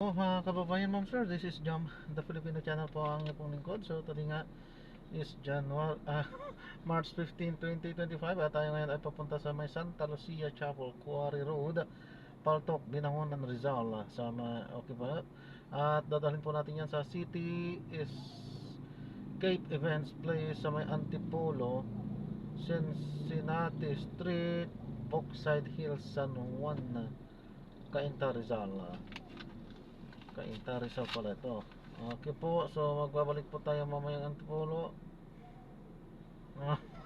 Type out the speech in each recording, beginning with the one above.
Mga kababayan, ma'am sir, this is Jam, the Filipino channel po ang iyong lingkod. So today nga is March 15, 2025 at tayo ngayon ay papunta sa may Santa Lucia Chapel, Quarry Road, Paltok, Binangonan, Rizal. Okay ba? At dadalhin po natin yan sa City Escape Events Place sa may Antipolo, Cincinnati Street, Bogside Hills, San Juan, Cainta, Rizal. Cainta, Rizal pala ito. Okay po, so magbabalik po tayo mamayang Antipolo.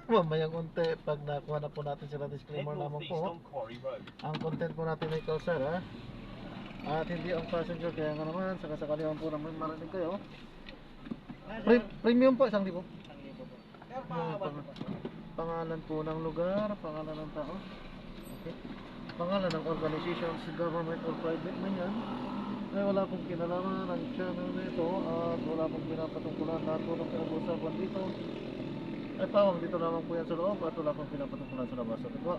Mamayang unti pag nakuha na po natin sila. Disclaimer lamang po, ang content po natin ay kalsar at hindi ang passenger, kaya nga naman sakasakali naman po naman marinig kayo. Premium po, 1,000. Pangalan po ng lugar, pangalan ng tao, okay, pangalan ng organizations, government or private man yan, ay wala pong kinalaman ang channel nito at wala pong pinapatungkulan. Lahat po ng pinag-usapan dito ay pawang dito lamang po yan sa loob at wala pong pinapatungkulan sa labas. At po,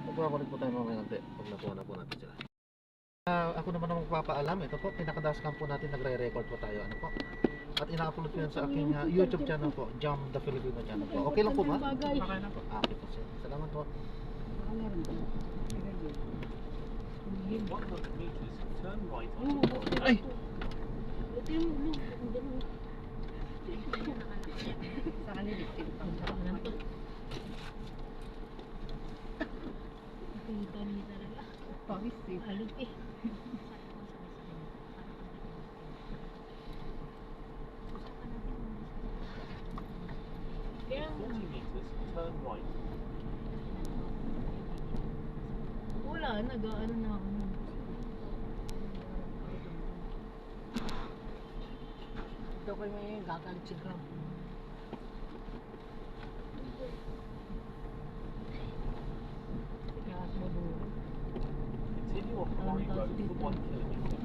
magbabalik po tayo mamaya natin pag nakuha na po natin sila. Ako naman ang magpapaalam. Ito po, pinakadascam po natin, nagre-record po tayo. Ano po? At ina-upload ko yan sa aking YouTube channel po, Jam the Filipino channel po. Okay lang po ba? Okay na po. Okay po, sir. Salamat po. 100 meters, turn right Ay! Sa kanila, pawis eh. Alog eh. 40 meters, turn right. Wala, nag-ano na ako. Ito ko may gagalit si Grab. Kaya maduro. Continue off Quarry Road for 1 kilometer.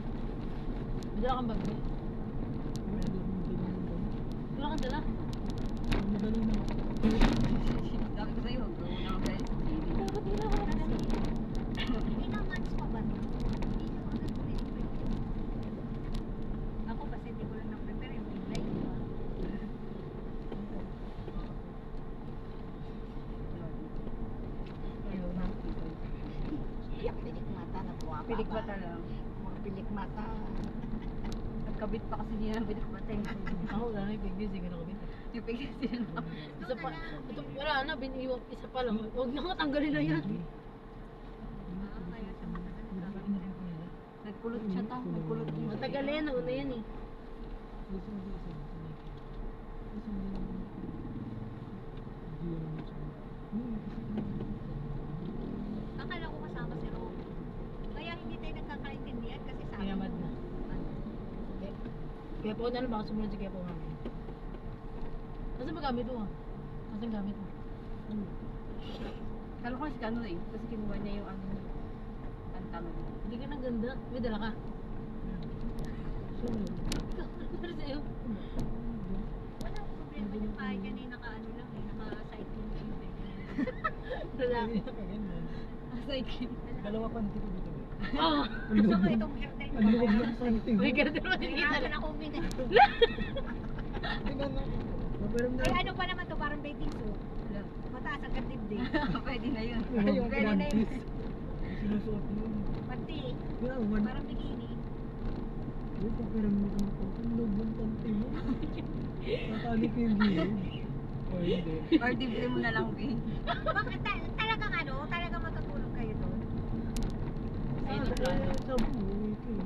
Wala kang bagay? Wala kang dala? Madali na ako. Sabi ko sa'yo, wala kang dala. Dapat wala kang dala. Ilang months pa ba? Hindi ko agad prepare. Ako kasi hindi ko lang na-prepare yung bigay. Ayaw na. Iyak, pilik mata na buwa pa. Pilik mata lang. Mga pilik mata. Nagkabit pa kasi niya ng pilik mata eh. Ako gano'n yung pigis, hindi ko nakabit. Yung pigis din ako. Isa pa, ito, wala na, biniiwag, isa pa lang. Huwag na tanggalin na yan. Nagkulot siya ta, nagkulot siya. Matagal yan, nauna yan eh. Akala ko kasama si Ro. Kaya hindi tayo nagkakaintindihan kasi sabi Pinamad na. Kaya po na lang, baka sumunod si Kaya po namin. Kasi magamit mo ah. Kasi ang gamit mo. Kala ko kasi kano eh. Kasi kinuha niya yung ano niya. Pantalon. Hindi ka nang ganda. May dala ka. Ikaw, ano sa'yo? walang problema yung pahay niya na naka-ano lang eh, naka-cycling lang eh. Lalaki. Cycling. Dalawa pa dito dito. Oo. Gusto ko itong hairstyle ko. May ganito naman hindi Kailangan kita na akong minute. Ay ano pa naman to, parang bathing suit. Mataas ang dibdib. Pwede na yun. Pwede na yun. Sinusuot mo. Pati, Yeah, parang bikini. Yung pakiram mo kung ang loob ng panty mo. Natali ko yung gilid. O hindi. Or dibre mo na lang, Bing. Bakit talagang ano, talagang matutulog kayo doon? Ayun ang plano. Sabi mo, wait eh.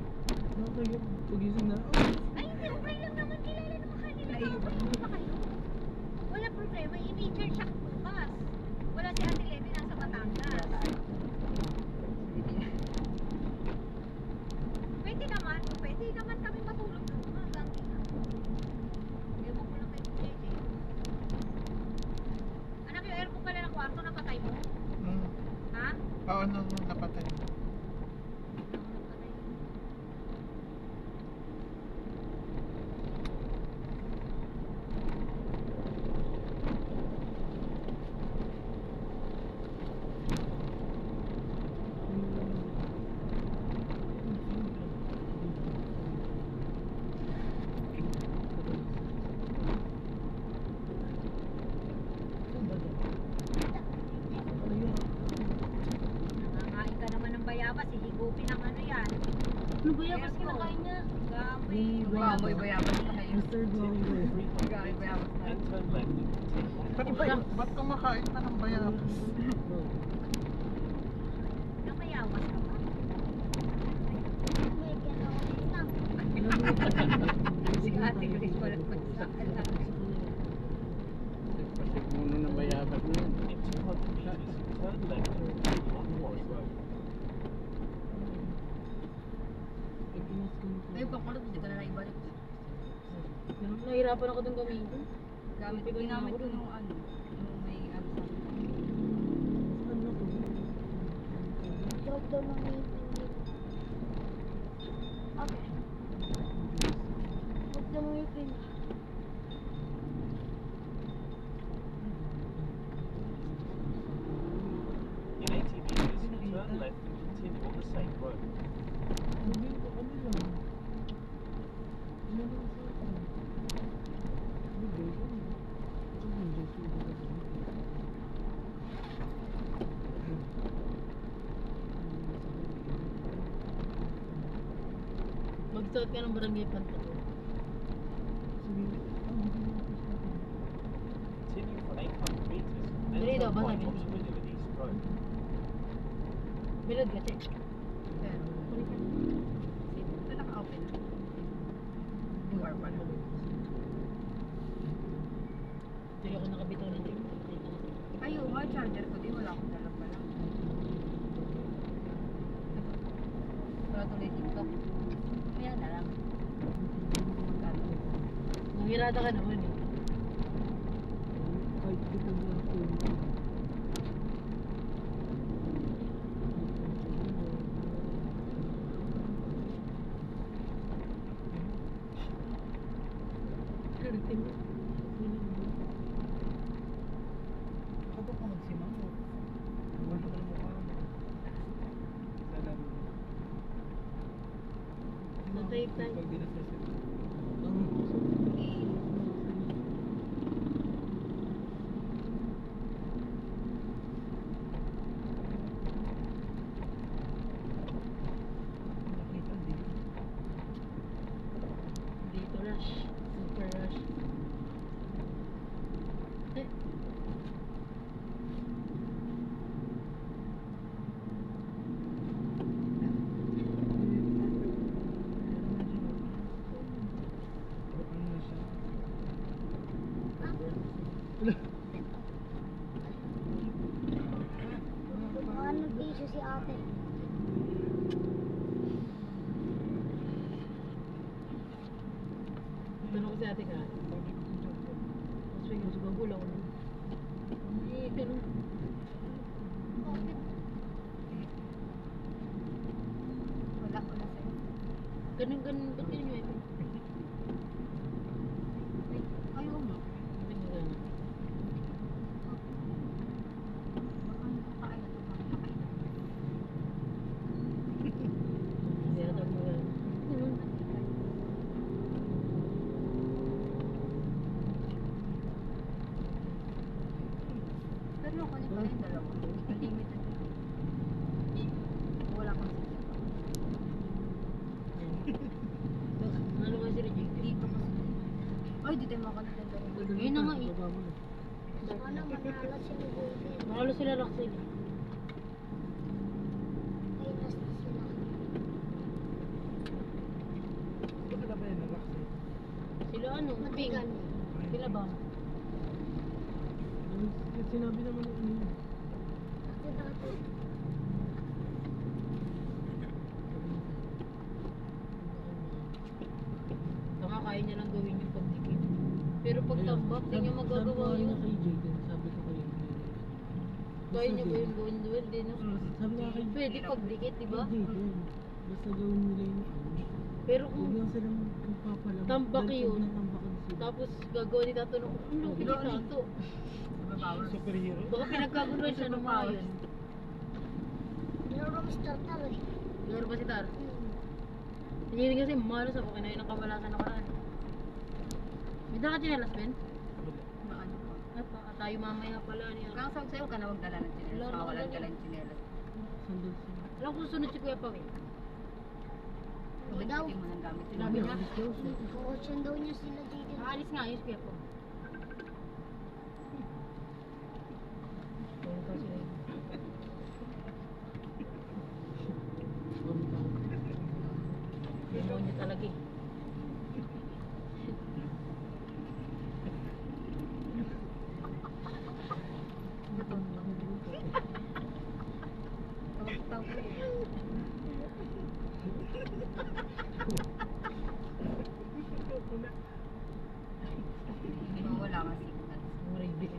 Nakakaya pagising na. Oh, Ay hindi, okay lang naman, kilala naman kanila. Ano ba kayo? Wala problema, i-major shock bukas. Wala si Ate Levy, nasa Batangas. Pwede naman kami matulog doon. Hanggang ina. Ewan ko lang kay JJ. Anak, yung aircon pala ng kwarto, napatay mo? Ha? Oo, napatay. Napatay. Lupi ng ano yan. Ano ba yan? Kasi kinakain niya. Gamoy. Baboy bayabas na kayo. Mr. Guapo. Gaboy bayabas na. and turn left and continue on the Ba't kumakain na ng bayabas? Namayawas ka ba? Si Ate Grace wala pa sa Muna ng bayabas na yun. In 200 meters, turn left and continue on Forest Road. Ayun pa pala, hindi ka na naibalik. Nahirapan ako dun gamitin. Ginamit ko nung ano, nung may ano sa Okay. Huwag na mong ipin. In 80 meters, turn left and continue on the same road. Magsuot ka ng barangay pantalon. Continue for 800 meters, then Dali daw, turn basta right hindi. onto William East Road. Bilad ka, check. pero. Ito naka-open na. Door pala. Hindi ako nakabitaw na dito. Ayo, may charger ko din, wala akong dala pala. Wala tuloy TikTok. Kaya na lang. Magkano? Nangirada ka naman eh. Natay tayo. Dito rush. Super rush. Eh. Ano piso si ate? Tanong ko si ate ka. Mas may gusto gagulaw na. Eh, ganun. Wala ko na sa'yo. Ganun, ganun. Ba't ganun yung ito? Ayaw mo. Ganun, ganun. Baka nakakain na ito. Nakakain na. Hindi ata mo yan. Ganun. Pero ako niya pala yung dalawa. Limited na. Wala kang sasya. Ano kasi rejected? Dito kasi. Ay, dito yung mga kanila dalawa. Yun na nga eh. Sana manalo si Golden. Nakalo sila Roxy. Ay, last na sila. Sila ano? Pink. Matigan. Sila ba? Sinabi naman ng ano yun. Ate dati. Baka kaya niya lang gawin yung pagdikit. Pero pag tambak, hindi niya magagawa yun. Sabi kay Jaden, sabi ko kayo. Kaya niya ba yung gawin doon? Di no? Sabi nga kay Pwede pagdikit, di ba? Jaden, basta gawin nila yung ano. Pero Huwag kung lang silang magpapalam. Tambak Dahil yun. pag natambakan sila. tapos gagawa ni Tato ng ang laki ni Tato. Superpower. Superhero? Baka pinagkaguloy siya ng mga yun. Laro Mr. Tar eh. Laro ba si Tar? Hmm. Hindi kasi malas ako kaya na kamalasan na karaan. May daka chinelas, Ben? Baka ano pa. Tayo mamaya pala niya. Kang sa'yo ka na magdala ng chinelas. Wala, Kawalan wala. ka lang chinelas. Sandal siya. Alam ko susunod si Kuya Pawin. Ano daw? Hindi mo nang gamit sila. Sabi niya, Kukutsyon daw niya sila dito. aalis nga yun si Kuya Pawin. Ayun pa sila. Demonyo talaga eh. Wala nga signal. Maribil.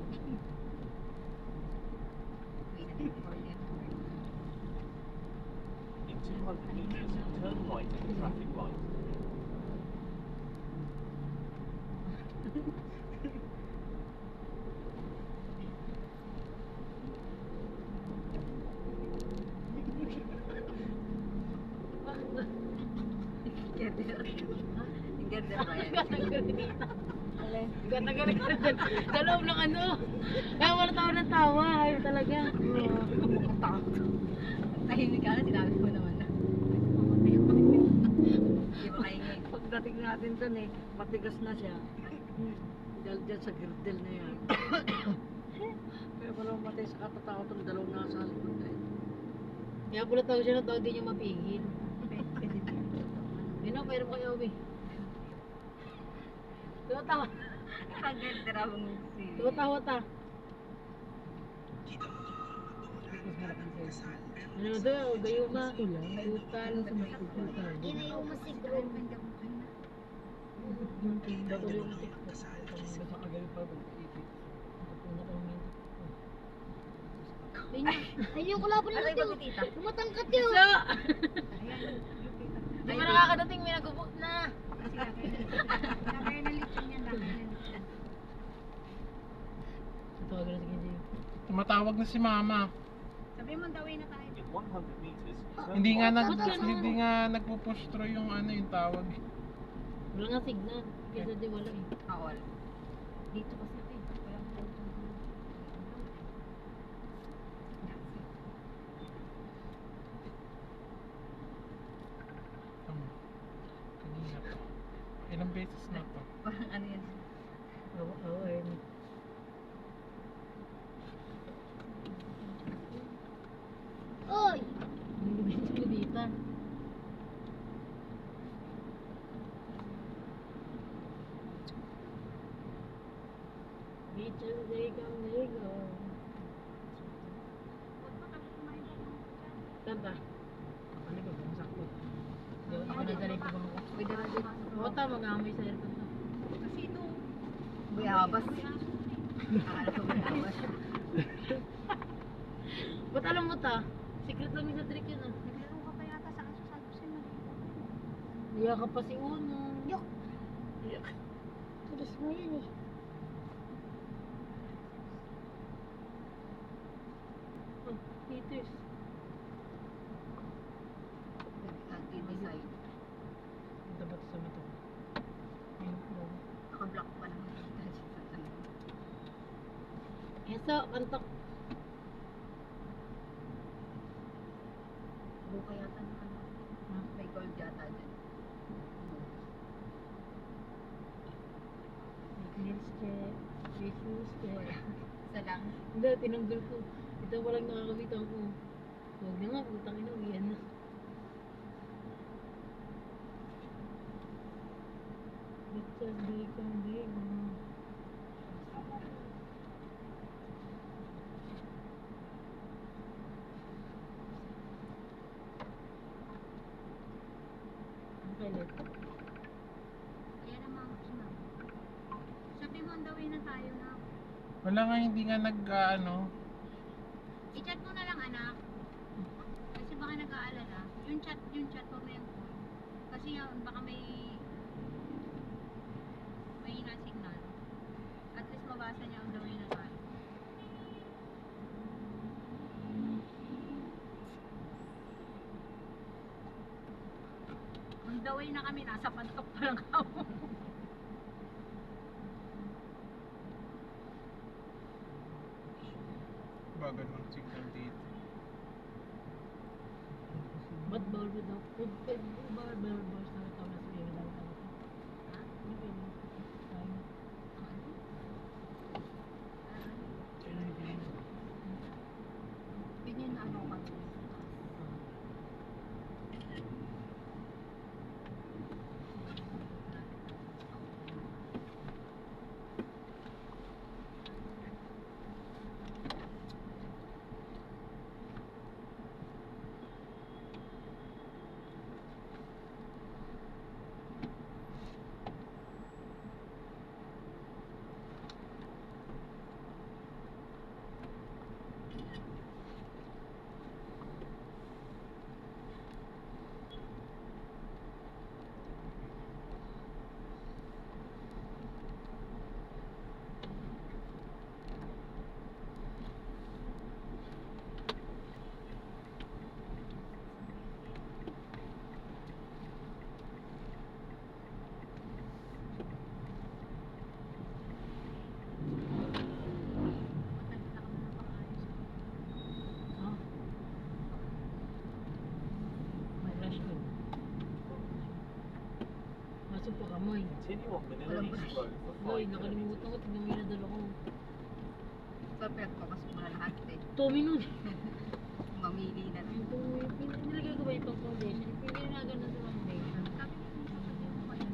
In 200 meters, turn right at the traffic light. Ganda ba yan? Ganda-ganda ka dyan. Sa loob ng ano. Kaya wala tawa ng tawa. Ayaw talaga. Tahimik ka na, sinabi ko naman na. Hindi ba kaingin? Pagdating natin dun eh, matigas na siya. Dahil dyan sa girdel na yan. Kaya pala matay sa katatakot ng dalawang nasa likod na yun. Kaya pala tao siya na tao di niya mapigil. Yun o, pero kayo uwi. Tumatawa. Ang ganda raw ang music. Tumatawa ta. Ano daw, gayuma. Tutal. Ginayuma si Grom. Bago yung TikTok. Basta kagaling pa mag-ibig. Ayun yung kulaban Aray natin. ba tita? Tumatangkat yun. So, di ba nakakadating may nagubot na. Nakaya na lechon yan. Nakaya na lechon. Tawagan na si Kenji. Tumatawag na si Mama. Sabi mo, dawin na tayo. In 100 meters, turn Hindi nga right. hindi nga nagpo-push through yung ano yung tawag. Wala nga signal. Kesa di wala eh. Wala. Dito kasi ito eh. Walang photo. Kanina pa. Ilang beses na to. Parang ano yan? Ayun. Oy! Hindi ba yung dito? Beaches, they come, they go. Kanta. Ano ba? Sakto. Ako nadali ko ba ako? Pwede na din. Oo, mag-amoy sa aircon to. Kasi ito. Buyabas. Akala ko buyabas. Ba't alam mo ta? Secret lang yung sa trick yun ah. Naglaro ka pa yata sa aso sa Lucen. Iya ka pa si Uno. Yok! Tulis mo yan eh. Oh, haters. Design. Dapat sa mata. Ayun po. Naka-block pa naman. Eso, pantok. Buka yata na ano. May gold yata dyan. Nails check. Shoes check. Isa lang. Hindi, tinanggal ko. Ito walang nakakabitan ko. Huwag na nga, putang ina, uwian na. Bitches, bacon, bacon. Ang kailan? Ayan ang mga ma'am. Sabi mo, dawin na tayo na. Wala nga hindi nga ano. I-chat mo na lang anak. Kasi baka nag-aalala. Yung chat, wag na yung phone. Kasi baka may hina signal. At least mabasa niya ang dawin na tayo. On the way na kami, nasa pantok pa lang ako. Bagal ng signal dito. Pwede daw. Pwede ba boys na ito na sige lang ako. Ha? Hindi pwede. Tayo. Ganyan na ano ka. Masok pa kamay. Continue on Manila Walang East brush. Road for Boy, 5 minutes. nakalimutan ko. Tignan mo yung nadala ko. Papel ko kasi muna lahat eh. Tommy nun. Mamili na lang. Nilagay ko ba itong foundation? Hindi na ganun sa foundation. Sabi niya minsan kasi ako kayo.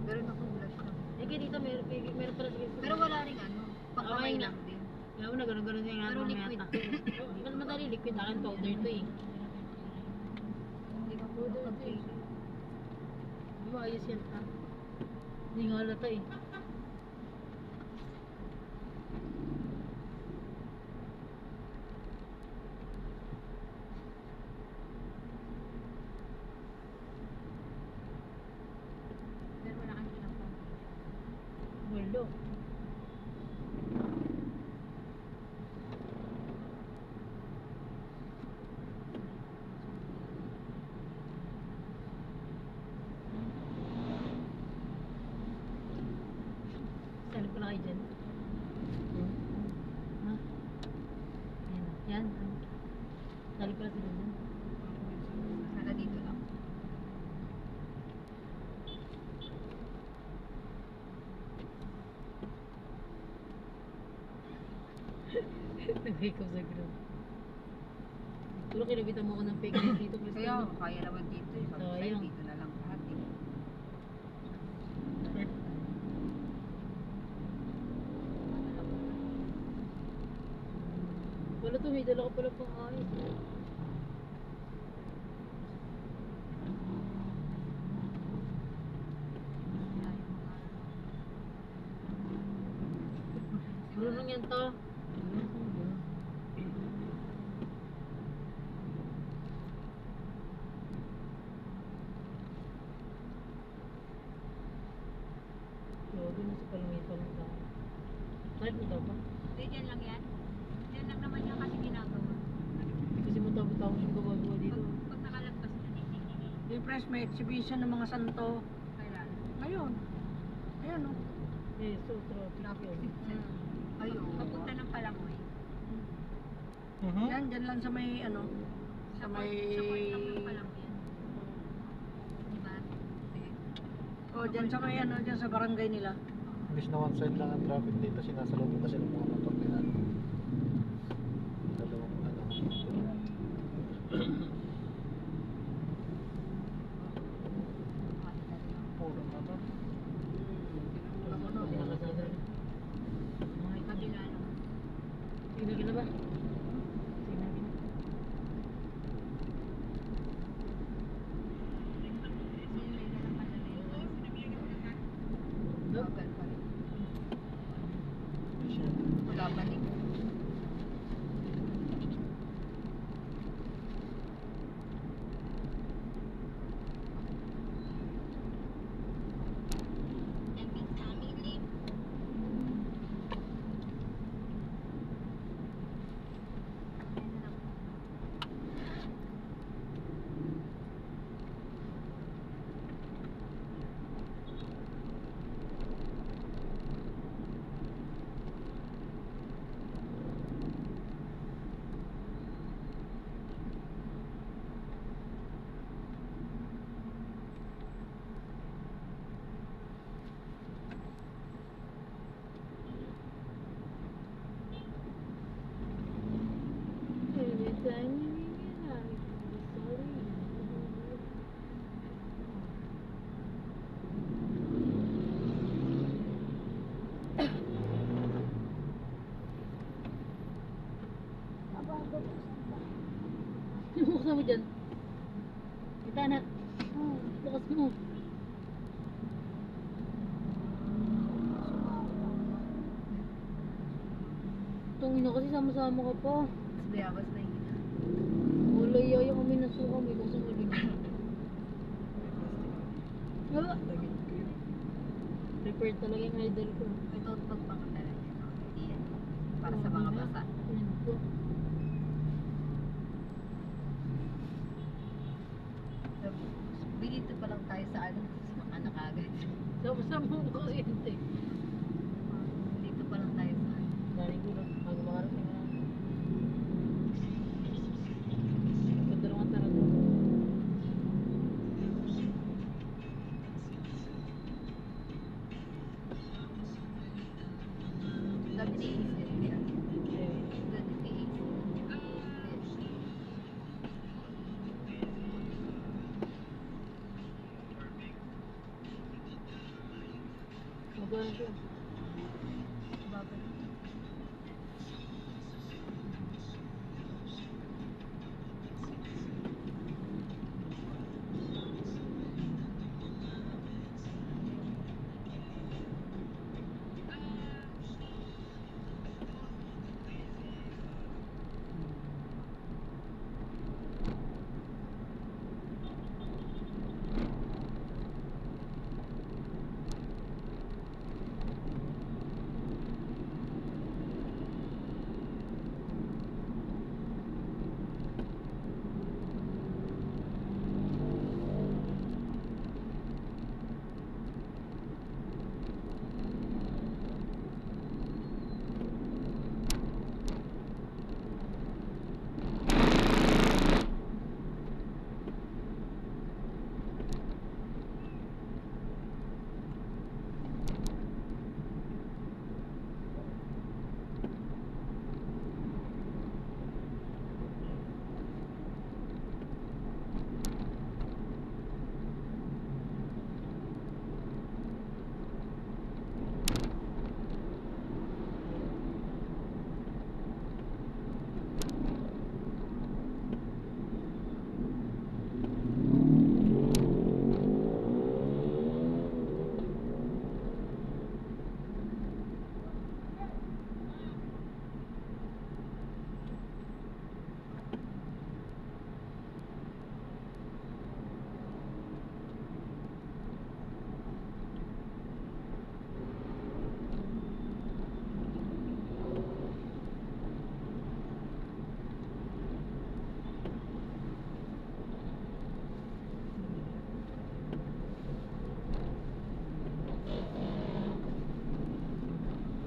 Pero naku-blush na. Eh, kaya dito meron pala sa Pero wala rin ano. Pangkamay Ay, lang din. Alam mo na, gano'n-gano'n yung Pero mga liquid yata. din. Mas madali, liquid. Akin powder to eh. Hindi ka po Powder to eh. Di ba, ayos yan ha? Hindi nga halata eh. Pero wala kang ilang po. Walo. Sali pala kayo dyan. Ha? Ayan. Yan. Sali pala sila dyan. Sana dito lang. Nag-wake up sa group. Pero kinabitan mo ko ng fake news dito. Chris. Kaya kaya naman dito eh. Sabi sa'yo, Sayang. dito na lang lahat eh. Wala to, may dala ko pala pang ayos. Marunong yan to. Grabe na sa palamitan ng tao. Kahit mo daw ba? Hindi, dyan lang yan. Dyan lang naman yan kasi ginagawa. Kasi matapos-tapos yung gumagawa dito. Pag nakalagpas na dito. Yung press may exhibition ng mga santo. Kailan? Ngayon. Ayan o. Eh, so traffic yun. Ayun. Papunta ng Palangoy. Yan, dyan lang sa may ano. Sa may... Sa port lang ng Palangoy yan. Diba? Oh, dyan sa may ano, dyan sa barangay nila. Imbis na one side lang ang traffic dito, sinasalubong kasi ng mga motor nila. Dalawang ano. Puro motor. May kabila naman. Tingnan ka na ba? Tingnan ka na. Bagal pa rin. Siya. Wala pa rin. mo. Itong ina kasi sama-sama ka pa. Bayabas na yun. Wala yaya kami nasuka. May kusang ulit. Wala. Prepare talaga yung idol ko. Ito ang pagpangatalan niya. Yan. Para sa mga basa. Yan po. Bilito pa lang tayo sa ano. Sa mga anak agad. Sama-sama mo kuryente. Dito pa lang tayo sa ano. Daring ko lang. Bago makarating na. Pagdalawang tara doon. Dami na iisip niya. Dami na iisip. Magano siya. Bakit?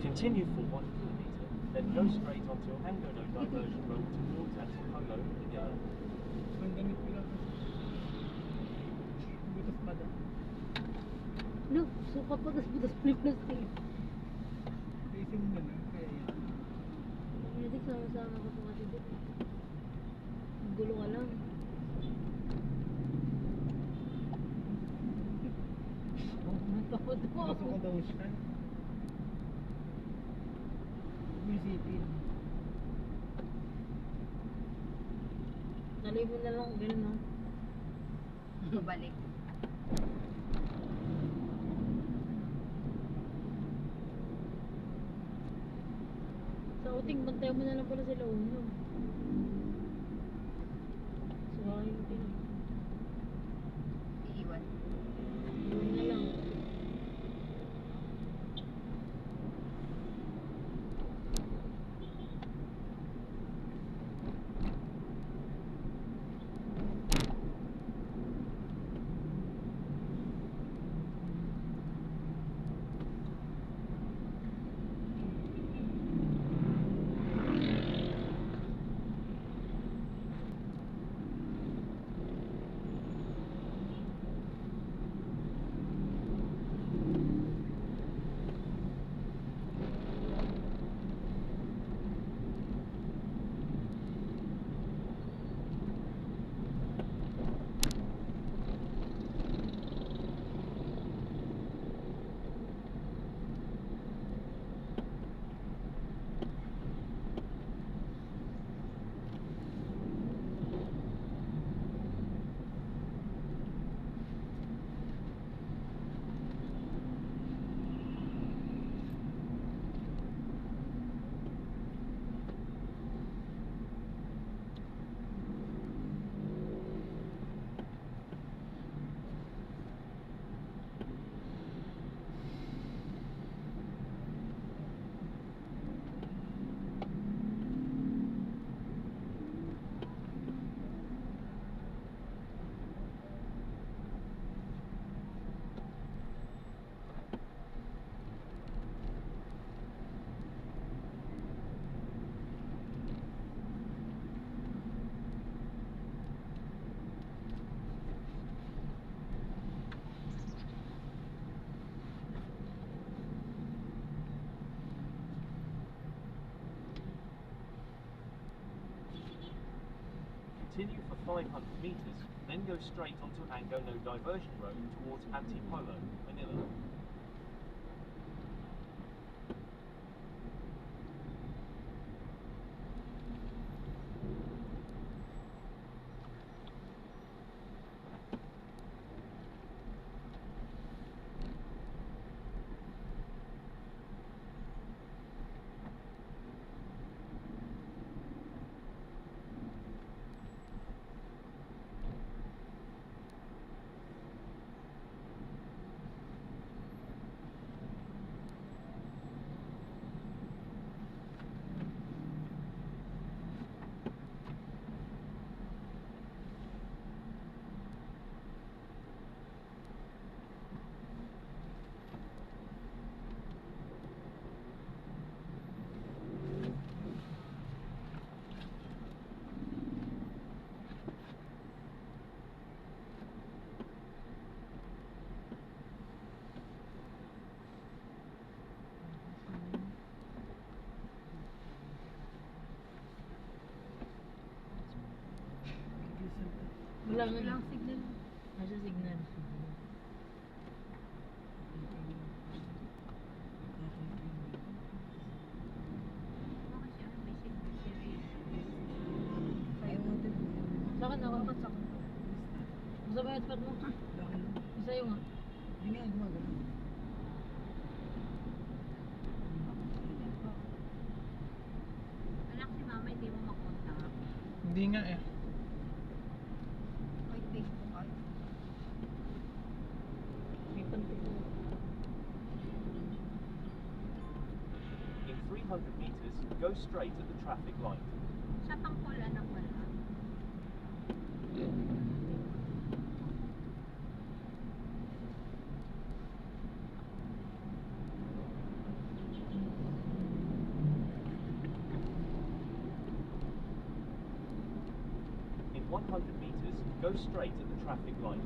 Continue for 1 kilometre, then go straight onto Angono diversion road towards Antipolo in yellow. Ang ganit ko lang. Butas pa daw. No, suka pa. Tapos butas pa yung plastic. Racing mo na. Kaya yan. Hindi sama-sama ka pa kasi dito. Gulo ka lang. Napapod mo. Gusto ko daw siya. Visitin. Nalibon na lang. Ganun no. Babalik. Sa uting, bantayan mo na lang pala sila uno. Suwahin mo din. Iiwan. Yun na lang. 500 meters, then go straight onto Ango No Diversion Road towards Antipolo, Manila. Wala nga. Walang signal. Nasa signal. Bakit siya? May signal siya rin. Ayaw mo ito. Sa akin, nakakat sa akin. Gusto mo yung headset mo? Isa yung nga. Hindi nga, gumagano. Anak si mama, hindi mo makontak. Hindi nga eh. Wait, Facebook call. May pantik mo. In 300 meters, go straight at the traffic light. Sa pangkol, anak, wala. In 100 meters, go straight at the traffic light.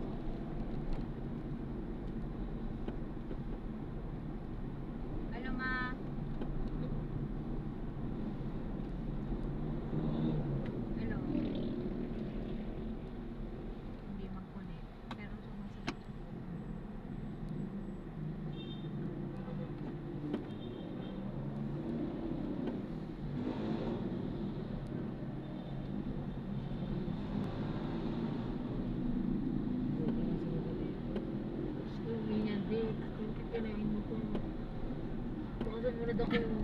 Ano ma? Hello? Hindi mag-connect. Pero sumasagot. Gusto mo yan, di. Kung kinain mo ko. Baka muna daw ko yung...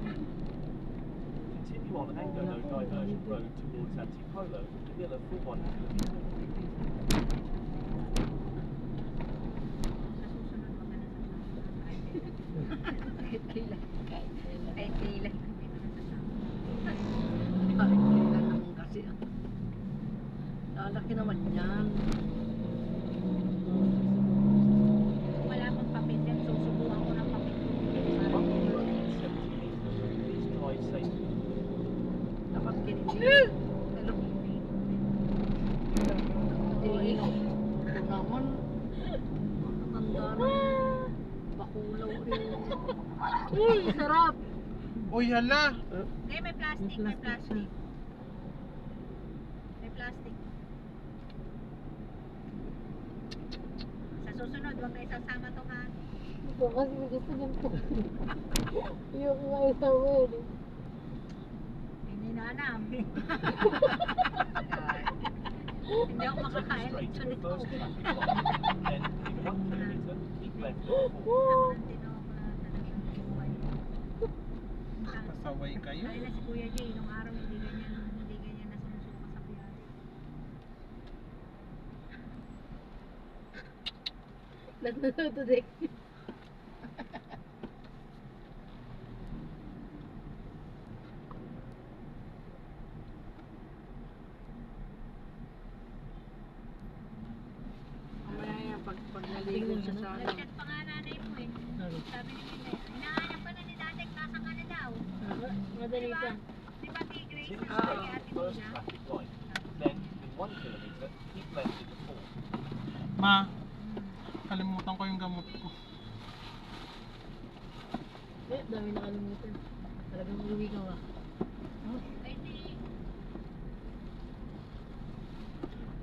Continue on Ango No Diversion Road towards Antipolo, Manila for 1 kilometer. Sa susunod, wag ka na sasama. Kahit kailan. Kahit kailan. Kahit kailan. Hindi ka na sasama. Kahit kailan naman kasi. Lalaki naman yan. Kung wala pang papel din, susubukan ko ng papel. Next 170 meters, please drive safely. Dapat kinilig. Pero Hindi. hindi. Ito naman. Matanda na. Bakulaw eh. Uy, sarap! Uy, hala! Hindi, may plastic, may plastic. May plastic. Sa susunod, huwag na isasama to ha. Ito kasi gusto ganito. Yung mga isang word. Hindi na alam. Hindi ako Take makakain. straight to the Nito. first traffic light. Then, in 1 kilometer, keep left at 4. Ang tinaw ko na talagang buhay. Pasaway kayo. Dahil na si Kuya Jay, nung araw hindi ganyan na sinusuka sa Kuya Jay. Lahat na daw today. Mamaya yan, pag naligo siya sa ano. Nag-chat pa nga nanay mo eh. Sabi ni Pinay, hinahanap pa na ni Dadek, nasa ka na daw. Madali pa. Di ba kay Grace? Continue Sabi straight kay to Ate the first Nina. traffic light. Then, in 1 kilometer, keep left at the 4. Ma, kalimutan ko yung gamot ko. Eh, dami nakalimutan. Talagang uwi ka ba? Ay, di.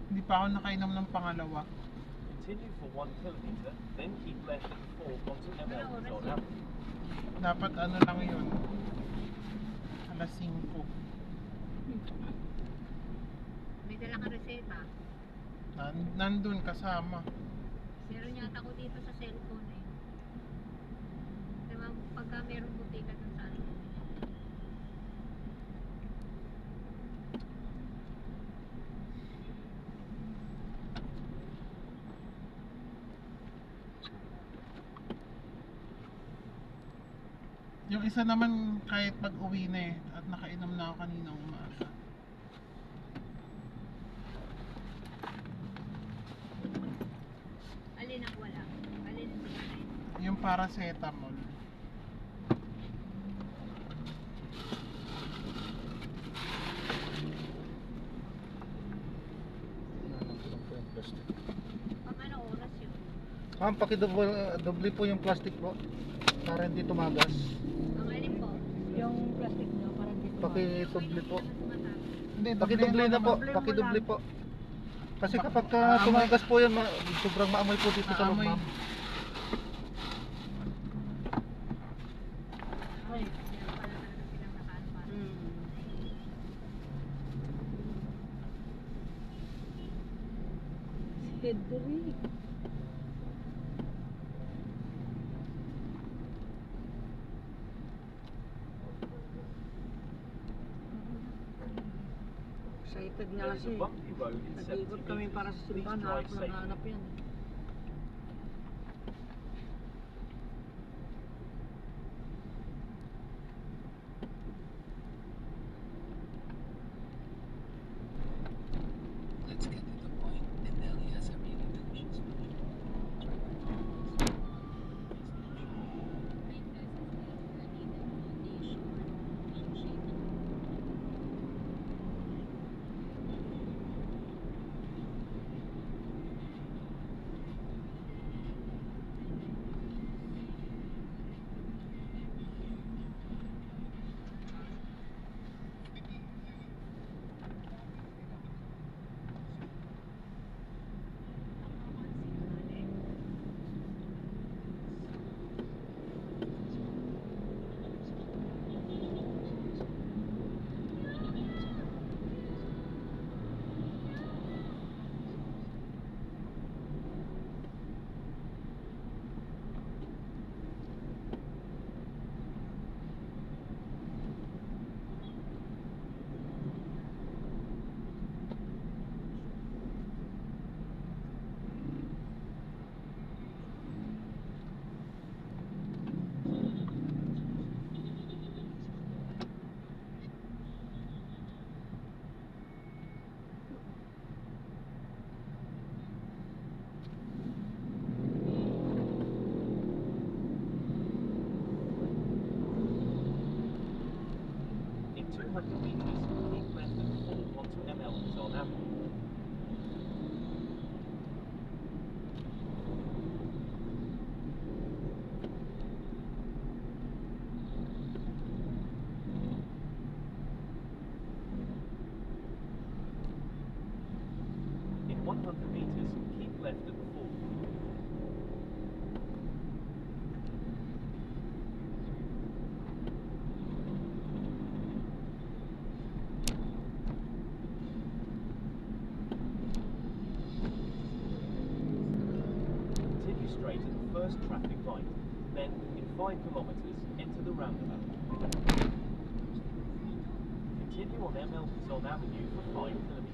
Hindi pa ako nakainom ng pangalawa. Continue for 1 kilometer, then keep left at 4 onto ML Luzon Avenue. Dapat ano lang yun. Alas 5. May dala ka reseta. Nandun kasama. Meron yata ko dito sa cellphone eh. Diba, pagka meron butika dun sa ano. Yung isa naman kahit pag uwi na eh. At nakainom na ako kanina umaga. Alin ang wala? Alin ang wala? Yung paracetamol. Pang ano oras yun? Ma'am, pakidoble po yung plastic po. Para hindi tumagas. Ang alin po? Yung plastic nyo, parang dito. Pakidoble po. Hindi, Pakidoble na po. doble mo Pakidoble lang. po. Kasi kapag Maamoy. tumagas po yan, sobrang maamoy po dito sa loob, Maamoy. ma'am. Ay. Meron pala talaga silang nakaano pa. Cedric. Excited nga There is siya a eh. bumpy road in 70 Nag-iikot kami para meters. sa Please simbahan, drive hanap na safely. hanap yan. Let's get to the point, and Nelly has a really delicious version. In 200 meters, keep left at 4 onto ML Luzon Avenue. In 100 meters, keep left at 4. Continue straight at the first traffic light. Then, in 5 kilometers, enter the roundabout. Continue on ML Luzon Avenue for 5 kilometers.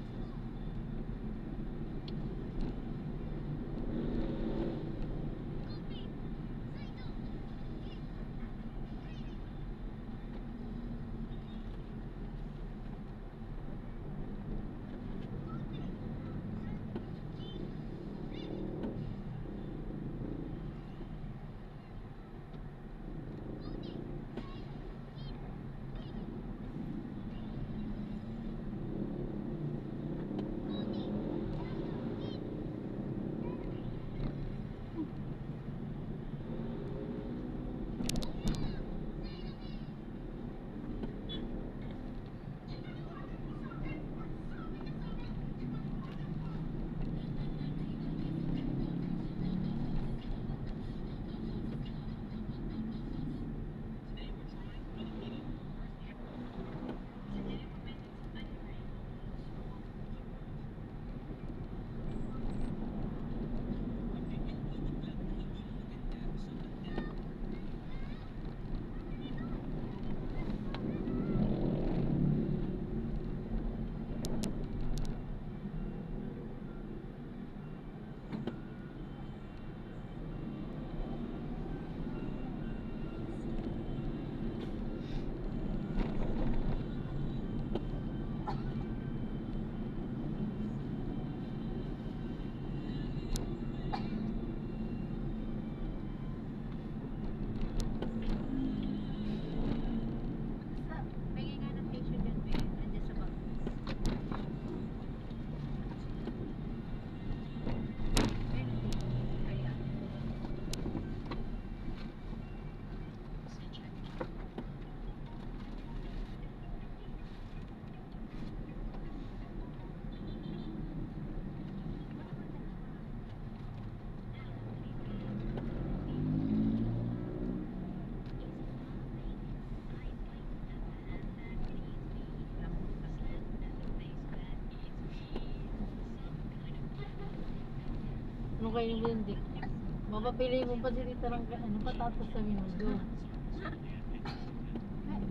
kainin mo hindi. Mapapili mo pa si Tita ng ano, patatas sa minudo.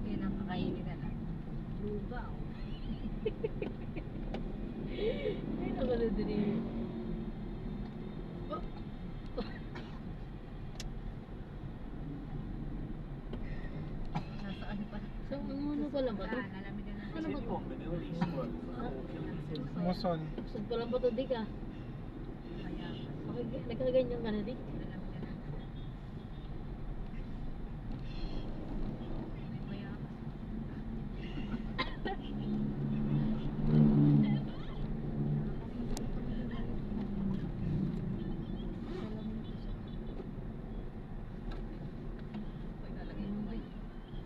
Yun ang kakainin na lang. Lugaw. Ay, nakaludri. Nasa ano pa? So, ano pala ba ito? Nalamigan na. Ano ba ito? Continue on Middle East Road for 4 kilometers. Muson. Saan pala ba ito, di ka? Nagkaganyan ka na, di?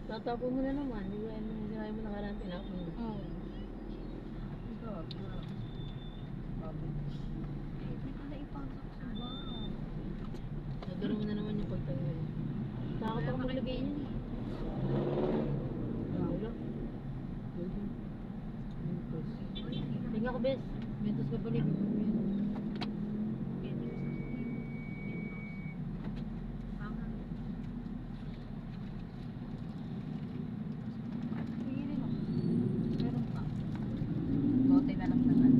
Tatapo mo na naman, di ba? Hindi mo nakaraan tinapon mo. Oo. Nagaro mo na naman yung pagtanggal. Takot ako maglagay yun. Wala. Tingnan ko, bes. Mentos ka pa ni Bibi. Meron pa. Bote na lang naman.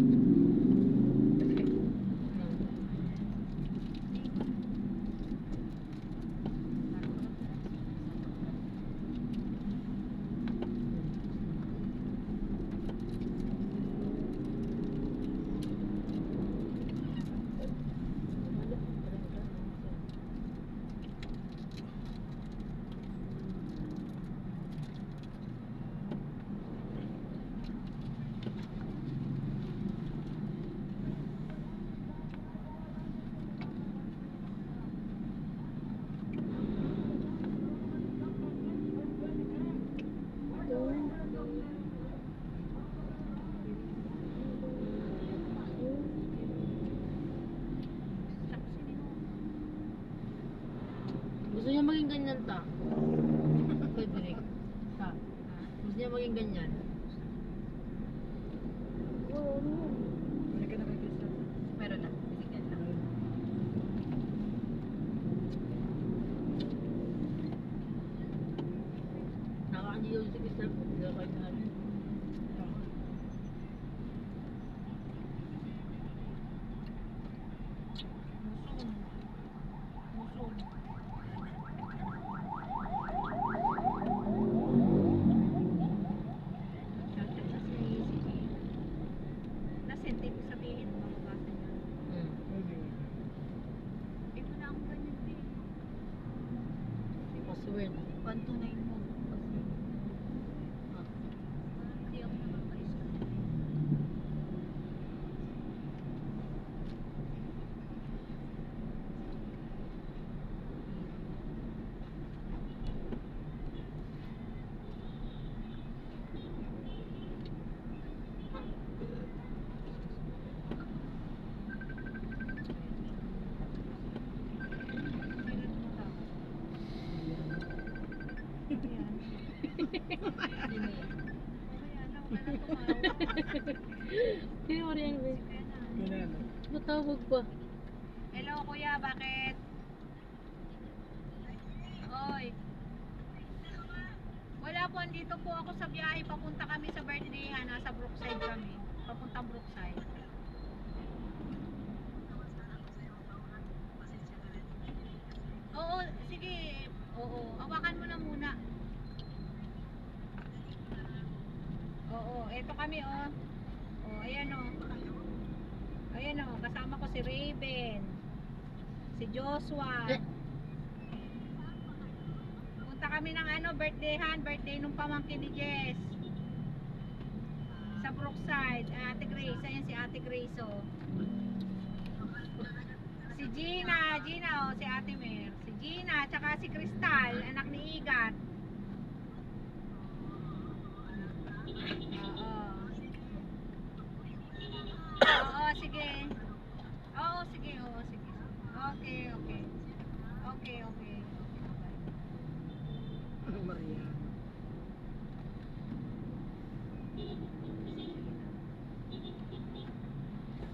Gusto niya maging ganyan ta. Frederick. Ta. Gusto niya maging ganyan. Meron na. Binigyan lang. Nakakanilaw si Crystal po. Hindi ako na rin. Nasente ko sabihin, mababasa niya. Hindi mo na ako ganyan din. Password. Pantunay mo. Hindi ako nakakais ka. Hindi mo rin ba? Matawag pa. Hello kuya, bakit? Oy. Wala po, andito po ako sa biyahe. Papunta kami sa birthday, nasa Brookside kami. Papunta Brookside. Oo, sige. Oo, hawakan mo na muna. Oo, eto kami oh. Oh, ayan oh. Ayan oh, kasama ko si Raven. Si Joshua. Punta kami ng birthday nung pamangkin ni Jess. Sa Brookside, Ate Grace, ayan si Ate Grace oh. Si Gina oh, si Ate Mer. Si Gina, tsaka si Crystal, anak ni Igat. Oo, sige. Oo, sige, oo, sige. Okay, okay. Okay, okay. Maria.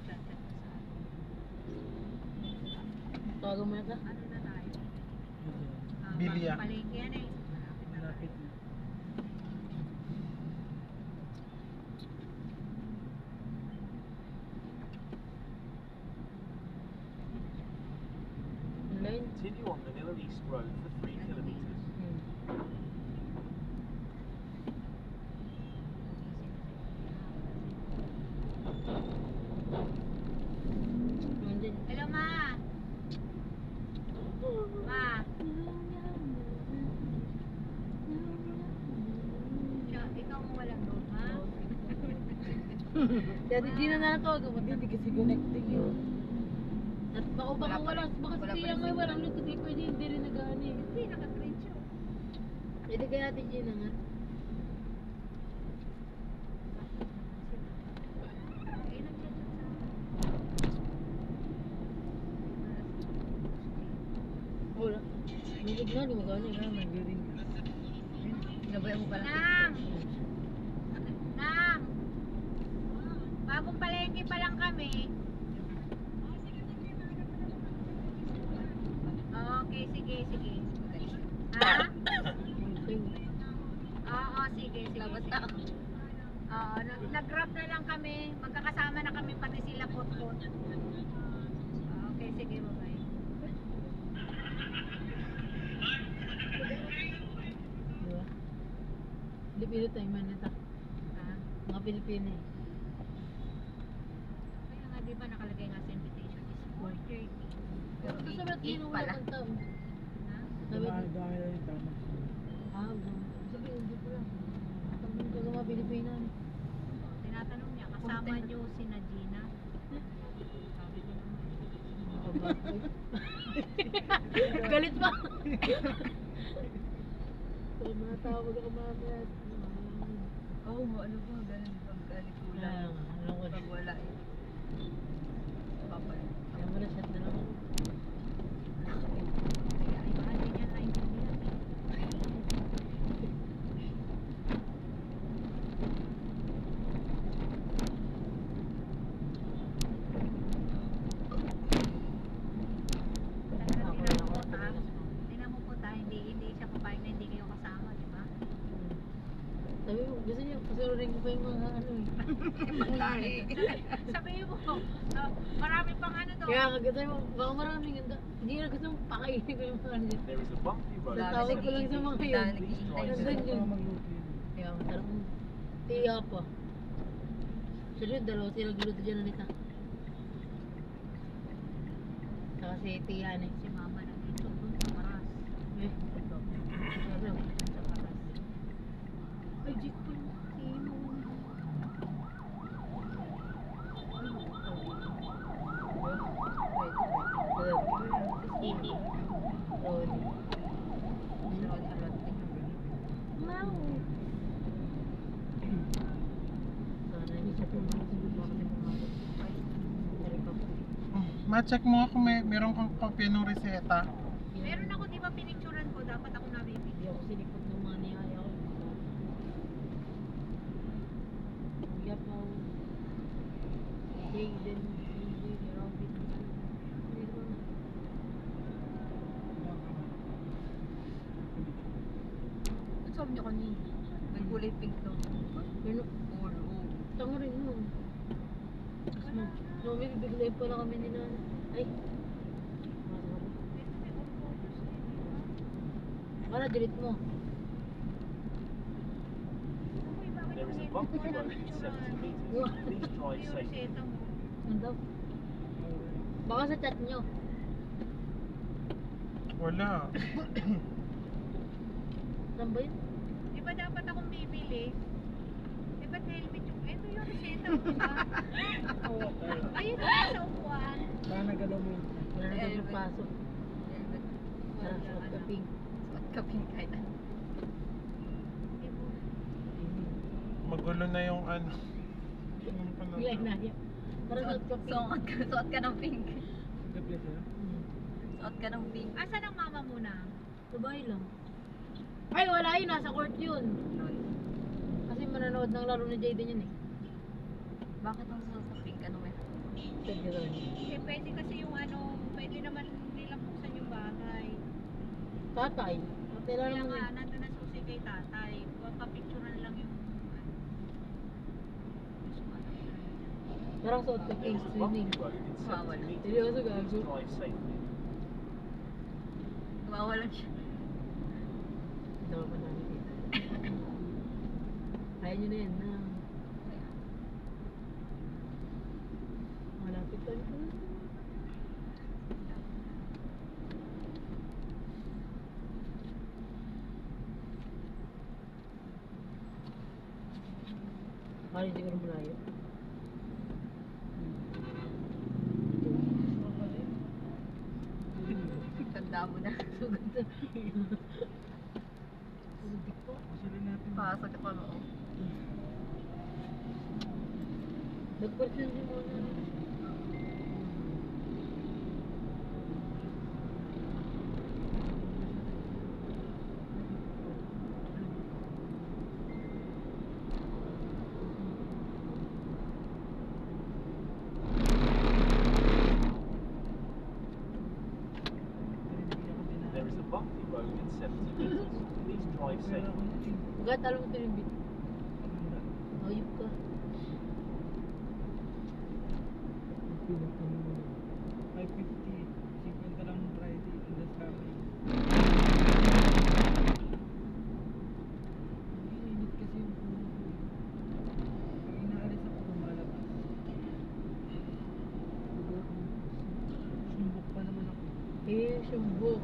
Chat-chat ko sa akin. Ikaw mo na. Ano na tayo? Bilya. Palengke yan eh. Malapit na. Online. Continue on Manila East Road for 3 kilometres. Nandun. Hello, Ma. Ma. Siya, ikaw mo walang load, Ma. Dati Gina na to. Hindi kasi connecting yun. At baka wala. Baka wala si Tia pa rin nga signal. walang luto. Di pwede hindi rin nag-ano eh. Hindi, naka-green siya. Pwede kaya Ate Gina nga. Eh, nandiyan siya sa... Wala. May signal. Di magano eh. Nag-ring. Nabayan mo pala. Nang! Nang! Bagong palengke pa lang kami. Okay, sige. Ha? Okay. Oo, sige. Labas na. Oo, nag-grab na lang kami. Magkakasama na kami pati sila pot-pot. Okay, sige, bye-bye. Diba? Pilipino tayo man ito. Ha? Mga Pilipino eh. Kaya nga, di ba nakalagay nga sa invitation is 4:30. Pero Ito sa 8 Latino pala. wala kang tao. Ha? Sabi Dami lang yung tama. sabi hindi ko lang. Tanong ko sa mga Pilipino. Tinatanong niya, kasama niyo si Gina? Sabi ko naman. Galit pa. So, mga tawag ako mamaya. Oo, ano ba? Ganun pag kalikulan. Alam ko. Pag wala eh. Papalit. Alam mo na, set na lang. Kaya ay baka hindi niya naintindihan. Tingnan mo po tayo, hindi siya papayag na hindi kayo kasama, di ba? Sabi mo, gusto niya, kasururin ko pa yung mga ano eh. Malahi. Sabihin mo, marami pang ano to. Kaya gusto mo, baka maraming ganda. Hindi na gusto mo pakainin ko yung mga ano. There is a bumpy road. Tawag ko lang sa mga yun. Naghihintay Nandun sila. yun. Magluto yun. Kaya masarap mo. Tiya pa. Seryo, dalawa sila guluto dyan nalita. Saka si Tiya eh. Si mama nandito doon sa Maras. Eh, ito. Sabi mo. Sa Maras. Ay, Jake pa yung imo. Hindi. Rolly. Mau. Sana hindi siya pumasok. Bakit siya pumasok? Dari pa po. Ma-check mo nga kung meron kang kopya ng reseta. Meron ako, di ba pinicturan ko, dapat ako nabibigyan. Hindi ako sinipot ng mga niyaya ko. Kuya pa. Jaden, Jaden, Robin. Meron. Ang sabi niyo kanina. May kulay pink daw. Meron. Oo. Tango rin yun. Tapos no, may bibigay pala kami ni Nana. Ay. Para delete mo. Uy, bakit There is a hindi bumpy mo road in 70 metres. Please drive yung safely. reseta mo? Ano daw? Baka sa chat nyo. Wala. Saan ba yun? Di ba dapat akong bibili? Di ba helmet yung... Ito yung reseta mo ba? Ayun na sa upuan. Baka nagalaw mo yun. Wala na daw Helmet. yung pasok. Sarap suot ka pink. Suot ka pink kahit ano. Magulo na yung ano. Yung panahon. Yung inaya. Parang suot ka pink. Suot ka ng pink. Gabi ka. Suot ka ng pink. Asan ang mama mo na? Sabay lang. Ay, wala yun. Nasa court yun. Kasi manonood ng laro ni Jaden yun eh. Bakit ang suot ng pink? Ano meron? Sige rin. Eh, pwede kasi yung ano, pwede naman nilang Tatay. Tatay lang Kaya naman nga, eh. nandun na susi kay tatay. Papapicturean lang yung Parang suot ko There pink is a swimming. bumpy road in 70 metres. Seryoso, Please gago. drive safely. Mawawalan siya. Hindi ako pa namin dito. Kaya nyo na yan na. Malapit lang ito. Kaya siguro malayo. Tanda mo na. Sugod na. Sudik po. Pasok ka pa loob. Nag-person din mo na. There is a bumpy road in 70 metres. Please drive safely. Huwag talo mo ito yung bit. Ayup ka. Init kasi yung puno. Pag inaalis ako, lumalabas. Sumbok pa naman ako. Eh, sumbok.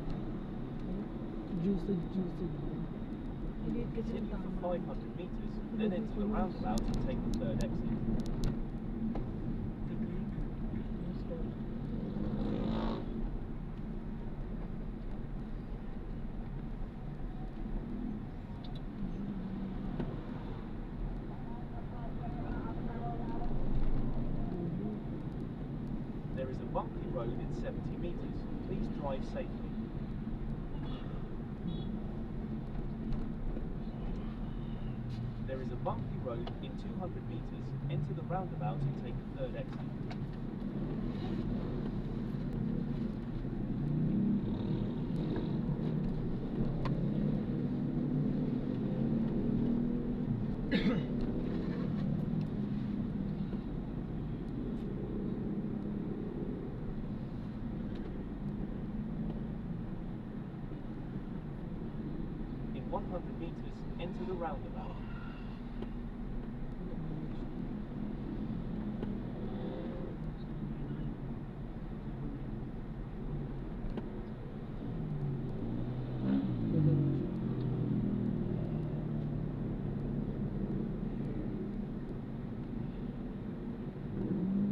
Juiced. Init kasi yung Continue tama. for 500 metres, then enter the roundabout and take the third exit. There is a bumpy road in 70 metres. Please drive safely. There is a bumpy road in 200 metres. Enter the roundabout and take the third exit. In 100 metres, enter the roundabout.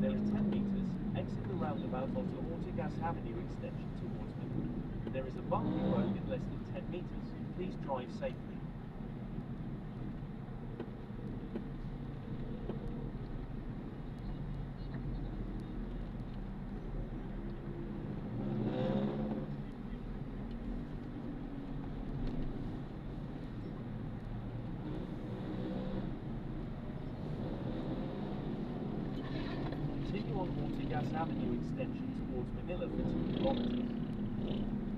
There is 10 metres, exit the roundabout onto Ortigas Avenue extension towards Manila. There is a bumpy road in less than 10 metres. Please drive safely. Continue on Ortigas Avenue extension towards Manila for 2 kilometres.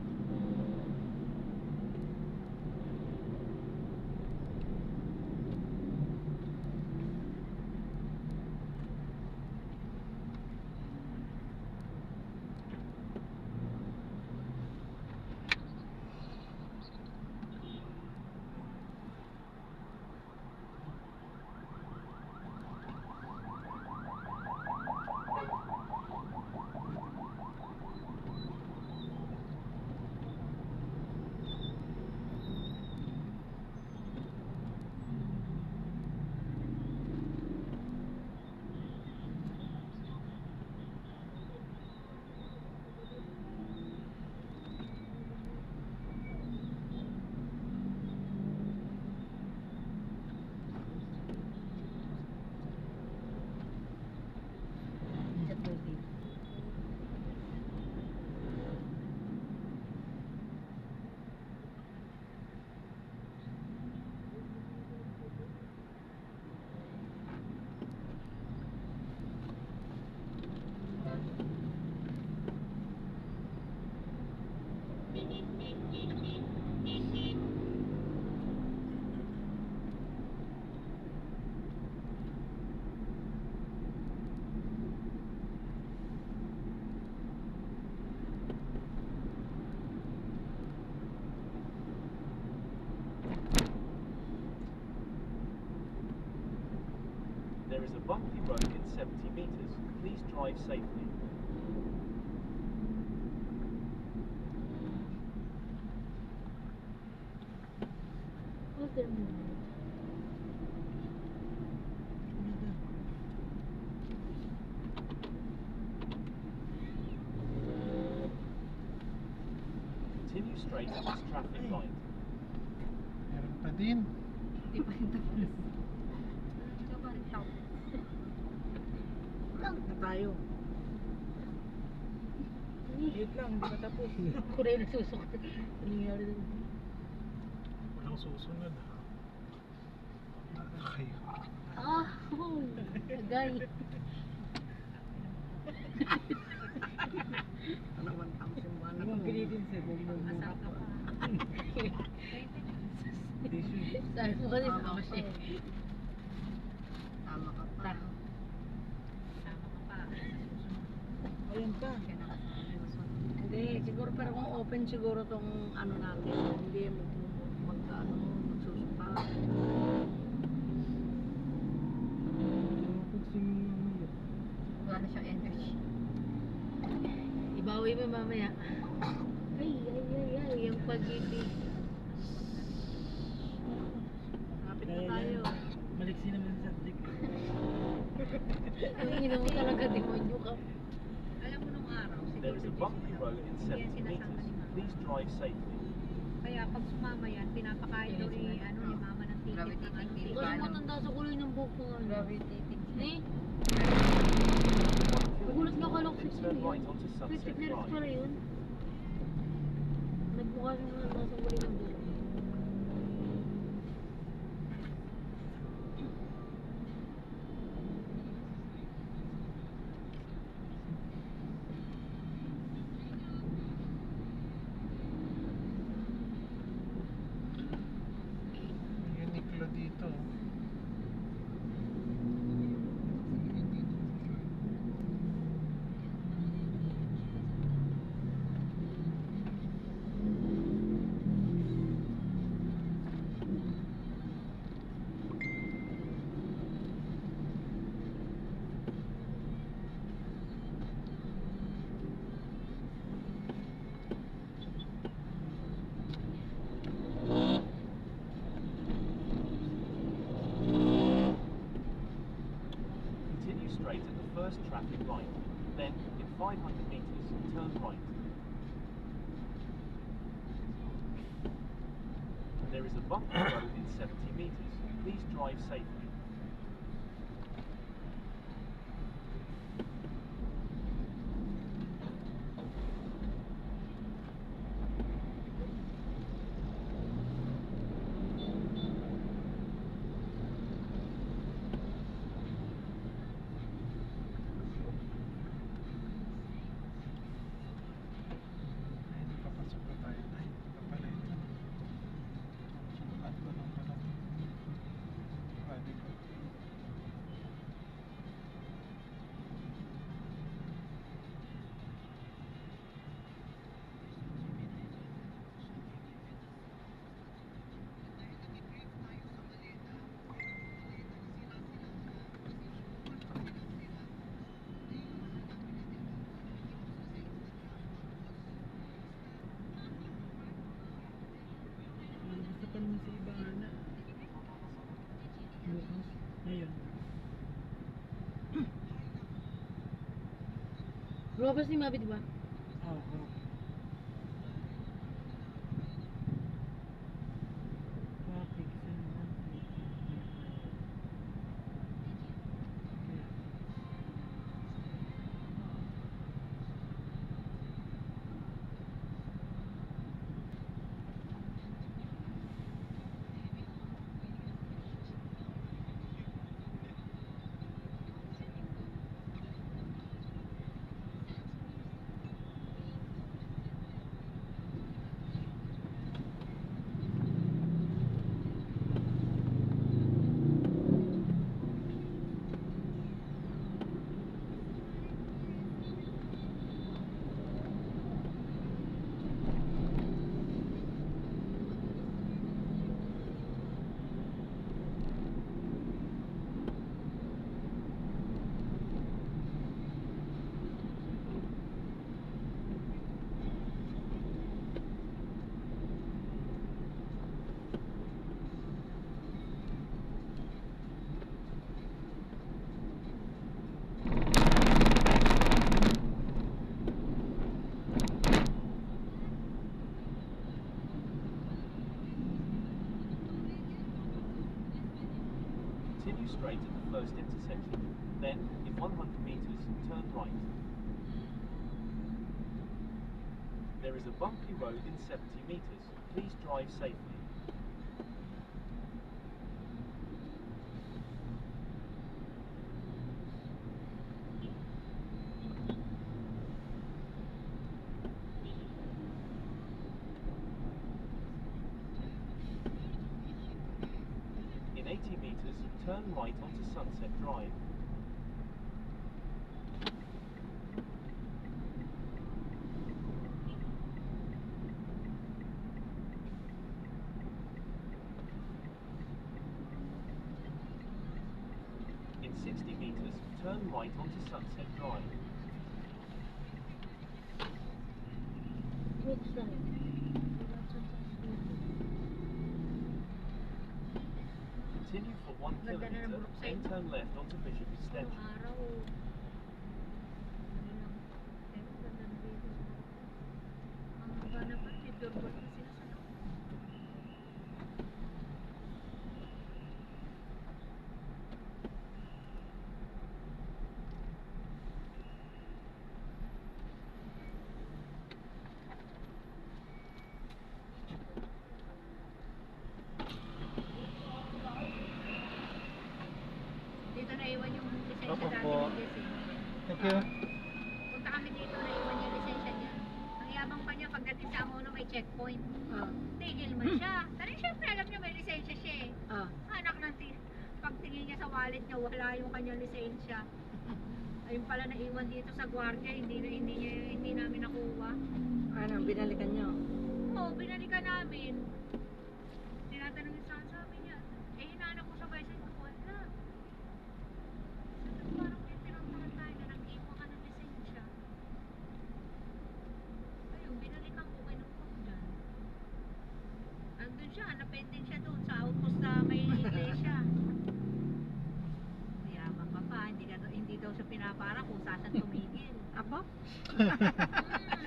There is a bumpy road in 70 meters. Please drive safely. What's their movement? Continue straight at this traffic light. Meron pa din. Hindi pa rin tapos. Hindi pa rin tapos. Na tayo. Wait lang, hindi pa tapos. Ako na yung nagsusukot. Ano nangyari doon? Walang susunod. Okay. Ah! Oh! Agay! Ano man ang simbahan ko. Pilitin siya. Masarap ka pa. Sabi ko kasi sa ako siya. Tama ka pa. Sama ka pa. Ayun pa. Kaya nakasama yung sunod. Hindi, siguro pero kung open siguro tong ano natin, hindi magsusuka. Wala na siyang energy. Ibawi mo mamaya. Ay, ay, ay, ay, yung pag-ibig. Kapit na tayo. Maliksi naman sa dik. Ang ina mo talaga, demonyo ka. Alam mo nung araw, There siguro is a bumpy road in 70 meters. Please drive safely. Kaya pag sumama yan, pinapakain daw ni, ano, ni mama ng ticket Grabe, ng ano. titik. Kasi matanda sa kulay ng buhok ko nga. Grabe titik. Eh? Nagulat nga kalok Then sa turn yun. right onto Sunset Fifty lyrics Drive. pala yun. Nagmukha siya nga nasa kulay ng buhok. Uniqlo dito. Continue straight at the first traffic light. Then, in 500 meters, turn right. There is a bumpy road in 70 meters. Please drive safely. Ay, nakapasok na tayo. Ay, kapala ito. At ko lang pala. Pwede ko. Gusto pa naman sa iba na. Bukas. Ngayon. Lumabas ni Mabi, di ba? Oo. Traffic sa naman. straight at the first intersection. Then, in 100 meters, turn right. There is a bumpy road in 70 meters. Please drive safely. In 80 meters, turn right onto Sunset Drive. In 60 meters, turn right onto Sunset Drive. Next time. Continue for 1 Ganda na ng kilometer, Brookside, then no? turn left onto Bishop Anong Extension. araw? Ano lang. Pero ganda na dito. Ang haba naman, may pure gold na sila sa loob. Dito naiwan yung lisensya Opo dati po. ni Jesse. Thank you. Punta kami dito, naiwan yung lisensya niya. Ang yabang pa niya, pagdating sa Amono may checkpoint. Ah, Tigil man siya. Pero syempre alam niya may lisensya siya eh. ah. Anak ng pagtingin niya sa wallet niya, wala yung kanyang lisensya. Ayun pala naiwan dito sa gwardiya, hindi namin nakuha. Ano, binalikan nyo? Oo, binalikan namin. Tinatanong niya sabi niya, eh hinahanap ko sa bicycle ko, wala. Sabi ko, parang may tinantahan tayo na nag-iwan ka ng lisensya. Ayun, binalikan ko, kinuha ko dyan. Andun siya, napending siya doon sa outpost na may iglesia. Mayabang ka pa, hindi daw siya pinapara kung saan tumigil. Aba?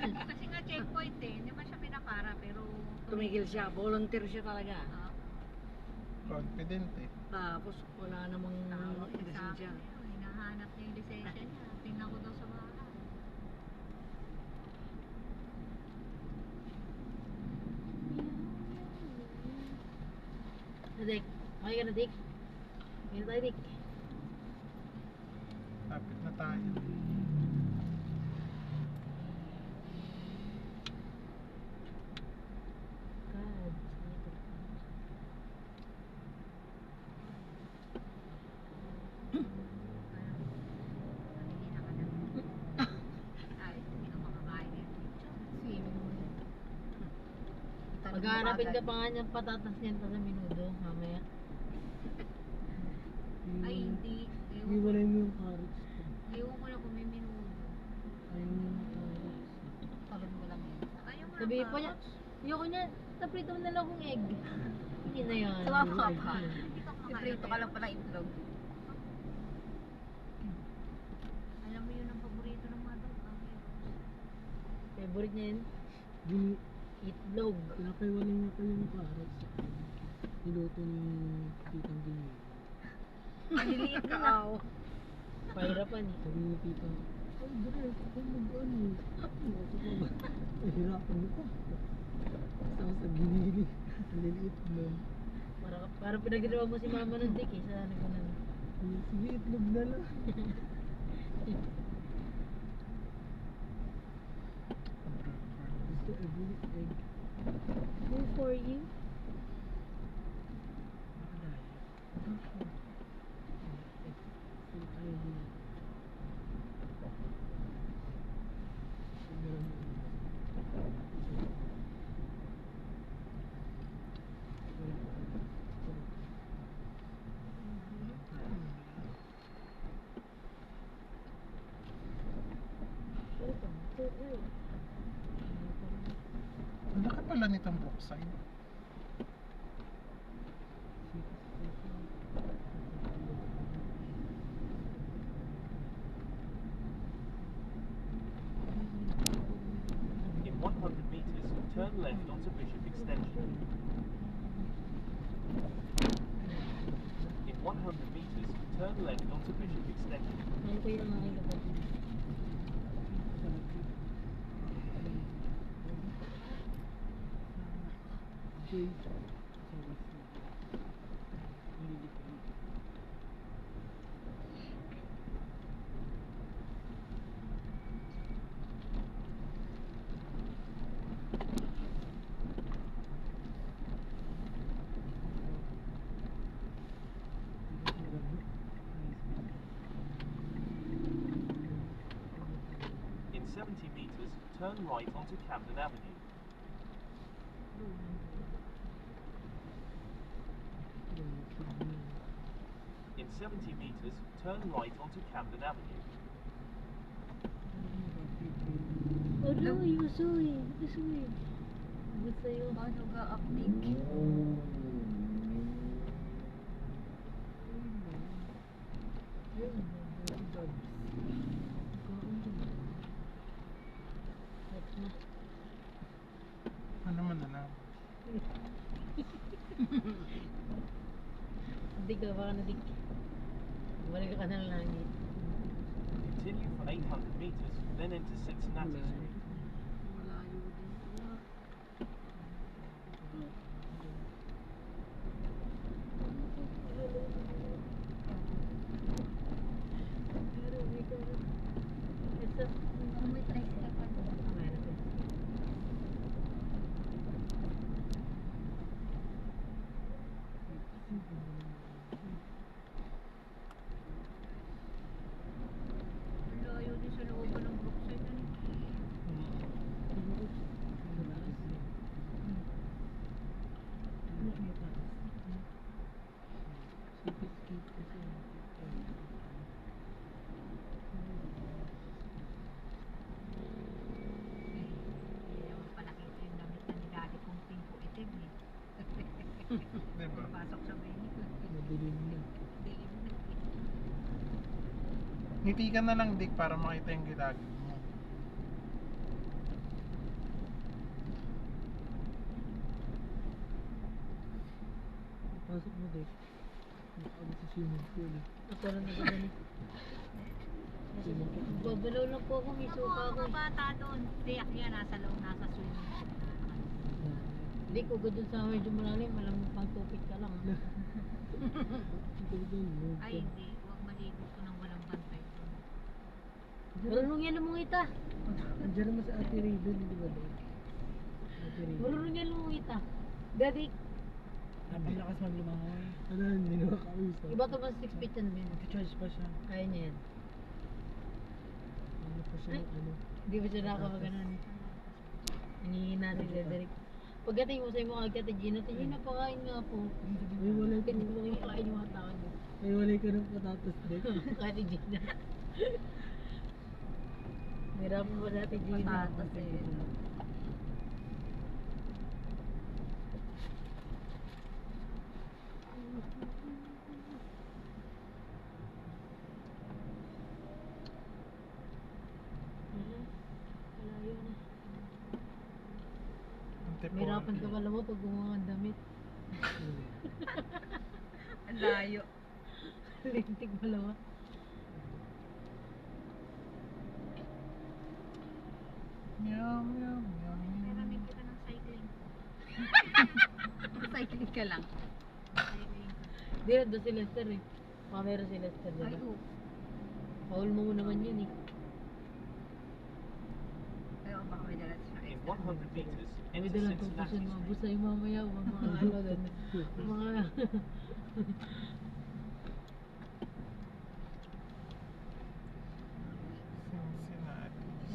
Kasi nga checkpoint eh, hindi man siya pinapara pero Tumigil siya. Volunteer siya talaga. Ah, Confident eh. Tapos wala namang tawag niya sa akin lisensya. yun, hinahanap niya yung lisensya niya. Tingnan ko daw sa bahay. Dik. Okay ka na, Dik. Okay na tayo, Dik. Lapit na tayo. God. Hindi na ka na. Ay, hindi ka makakain eh. Swimming mo. Maghahanapin ka pa nga niyang patatas niyan pa sa minudo, mamaya. Ay, hindi. Iwalay mo yung carrots ko. Ewan ko na kung may minudo. Ayaw mo yung carrots. Talon mo lang yun. Ayaw mo Sabihin ng pa niya, carrots. ayoko niya, naprito mo na lang akong egg. Hindi na yan. Sumama ka pa. Hindi ka kumakain. Iprito ka lang pala itlog. Alam mo yun ang paborito ng mga dog. Favorite niya yun, Dini, itlog. pinapaiwalay niya pa yung carrots. Niluto ni Titang Dini. Ang liliit ka, aw. Pahirapan eh. Sabi ni Tita, ay, Dre, kung mag-ano, ano ka ba? Nahirapan mo pa. Basta sa ginili, ang liliit nun. Para pinaginawa mo si mama ng Dick eh, sa ano ko na. Sige, itlog na lang. Gusto every egg. Go for you. Ang laki pala nitong Brookside. In 100 meters, turn left onto Bishop Extension. In 100 meters, turn left onto Bishop Extension. Ano ko yung aking kapatid? In 70 meters, turn right onto Camden Avenue. In 70 meters, turn right onto Camden Avenue. Aray, masuwi. Masuwi. Basta yun. Paano ka update? Ano man na lang. Hindi ka baka nadik. Balik ka na lang langit. Continue for 800 meters, then enter Cincinnati Street. Malayo din. Ito. May tricycle pa doon. Ang layo din sa looban ng Brookside. Ano? Hindi naman pala kita yung damit na ni Daddy kong pinko itim eh. Diba? Pasok sa Maynila. Madilim na. Dilim na. Ngiti ka na lang, Dick, para makita yung gilagid mo. Pasok mo, Dek. Nakakabot sa swimming pool eh. Ako lang nagagalit. Babalaw lang po ako. May Ako, suka ako. mga bata doon. Tiyak yan, nasa loob, nasa swimming pool. Hindi ko dun sa medyo malalim. Alam mo pang tupit ka lang. Ay, hindi. Huwag maligo ko ng walang bantay doon. Marunong yan lumungita. Andiyan naman sa Ate Raven, di ba, Dek? Ate Raven. Marunong yan lumungita. Daddy, Ang lakas maglumangoy. Ano, hindi nakakawis. iba to ba 6 feet yan, Ben? Charge pa siya. Kaya niya yan. Ano pa siya, Ay. ano? Hindi ba siya nakakaganan? Hinihina si Cedric. Pagdating mo sa'yo mo agad, Gina, Gina, pakain nga po. Ay, walay ka. Hindi ko yung pakain yung mga tao niyo. Ay, walay ka ng patatas, Dek. Kahit si Gina. Nirapan mo natin Gina. Patatas eh. Malayo na. Antipolo. Mahirapan ka pala mo pag gumawa ng damit. Ang layo. Lintik pala mo. Meow, meow, meow. Maraming kita ng cycling. Cycling ka lang. Cycling ka. Hindi na doon si Lester eh. Baka meron si Lester Ay, dito. oo. Paul mo naman yun eh. Ay, oo, baka may dala siya. In 100 meters, May enter dalang Cincinnati tutusin mga Street. busay mamaya. Mga ano ganun. Mga... Cincinnati.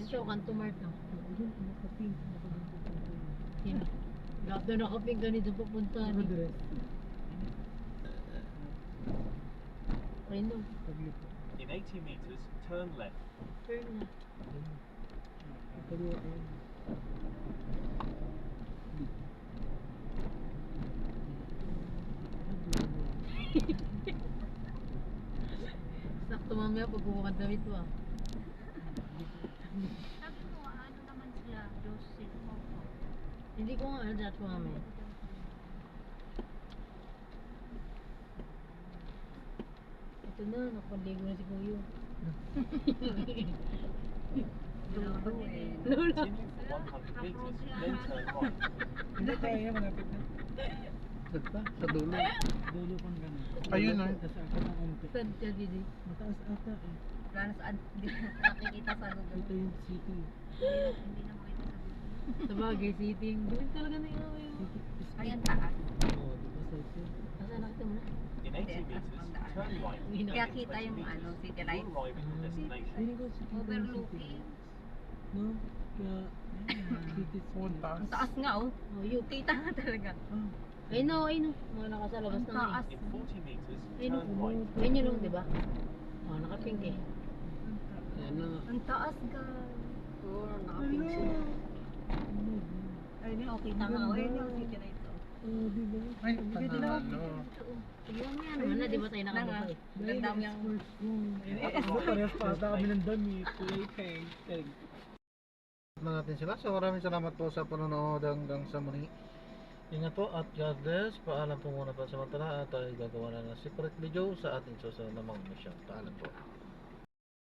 Ito, Kanto Mart no? Yun, nakapink. Yan. Lahat na nakaping ganito pupuntahan eh. Nakadress. Ay no. Taglit. In 80 meters, turn left. Turn na. Kaliwa ka yun. Sakto mamaya pag bumukad damit mo ah. Sabi mo, ano naman sila? Joseph Mopo. Hindi ko nga alam mo mamaya. Ito na, nakapaligo na si Kuya. Lolo eh. Continue for 100 meters, then turn right. Hindi kaya, malapit na. Sa dulo. Dulo kang ganun. Ayun na. Nasa ata ng konti. Saan ka, Gigi? Mataas ata eh. Wala na saan. Hindi na nakikita sa Ito Google. yung city. Hindi na makita sa Google. Sa bagay, sitting. Galing talaga na yun. City is Ayan taas. Oo, di ba south yun? Nasaan nakita mo na? In 80 meters, turn right. Kaya and in kita 20 yung meters, ano, city you'll light. arrive at your destination. Feeling ko city daw yung city. Overlooking. No? Kaya, city is Ang taas. Ang taas nga oh. Oh, yun. Kita nga talaga. Ayun na, ayun na. Mga nakasalabas Ang na nga taas. In 40 meters, Ayun turn right. eh. Ayun yun lang, di ba? Oh, nakapink eh. Kaya na. Ang taas ka. Oo, nakapink siya. Ayun yung okay tama. Ayun yung city light to. Oo, di ba? Ay, panalo. Sige lang yan. Naman na, di ba tayo nakababa eh? Ganda mo yung... Parehas pa ata kami ng damit. Kulay peg. Na natin sila. So maraming salamat po sa panonood hanggang sa muli. Ingat po at God bless. Paalam po muna pa sa mantala at tayo gagawa na ng secret video sa ating susunod na mga mission. Paalam po.